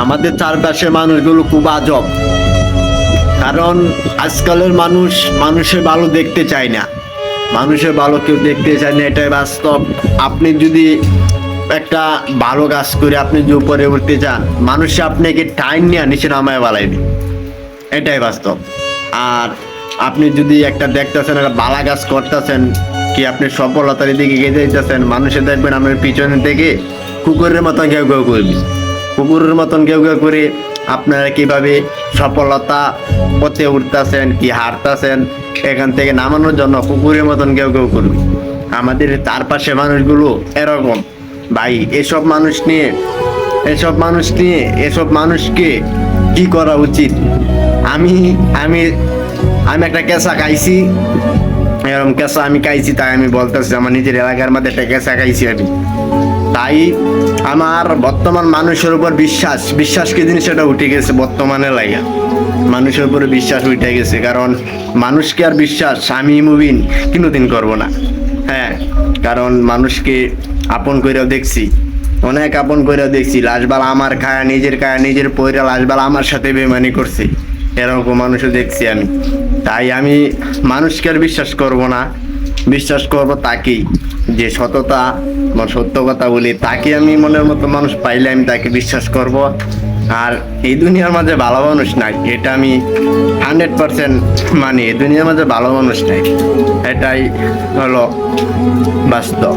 আমাদের চারপাশে মানুষগুলো খুব আজব। কারণ আজকালের মানুষ মানুষের ভালো দেখতে চায় না, মানুষের ভালো কেউ দেখতে চায় না, এটাই বাস্তব। আপনি যদি একটা ভালো কাজ করে আপনি যে উপরে উঠতে চান, মানুষ আপনাকে টাইম নিয়ে নিচে নামায় বালাইবে, এটাই বাস্তব। আর আপনি যদি একটা দেখতেছেন একটা ভালো কাজ করতেছেন, কি আপনি সফলতার দিকে এগিয়ে যাইতেছেন, মানুষে দেখবেন আপনার পিছনে থেকে কুকুরের মতন কেউ কেউ করবে, কুকুরের মতন কেউ কেউ করে আপনারা কিভাবে সফলতা পথে উঠতেছেন কি হারতেছেন এখান থেকে নামানোর জন্য কুকুরের মতন কেউ কেউ করবে। আমাদের চারপাশে মানুষগুলো এরকম ভাই। এসব মানুষকে কি করা উচিত? আমি আমি আমি একটা কেঁচা খাইছি, এরকম কেঁচা আমি খাইছি, তাই আমি বলতেছি আমার নিজের এলাকার মধ্যে একটা কেঁচা খাইছি আমি। তাই আমার বর্তমান মানুষের উপর বিশ্বাস কি জিনিস সেটা উঠে গেছে বর্তমানে লাইয়া, মানুষের উপরে বিশ্বাস উঠে গেছে। কারণ মানুষকে আর বিশ্বাস আমি মুবিন কোনোদিন করবো না। হ্যাঁ, কারণ মানুষকে আপন কইরাও দেখছি, অনেক আপন কইরাও দেখছি, লাশবালা আমার খায়া নিজের পয়রা লাশবালা আমার সাথে বেমানি করছে, এরকম মানুষও দেখছি আমি। তাই আমি মানুষকে আর বিশ্বাস করব না, বিশ্বাস করব তাকেই যে সততা সত্য কথা বলি, তাকে আমি মনের মতো মানুষ পাইলে আমি তাকে বিশ্বাস করব। আর এই দুনিয়ার মাঝে ভালো মানুষ নাই, এটা আমি 100% মানি। এই দুনিয়ার মাঝে ভালো মানুষ নাই, এটাই হলো বাস্তব।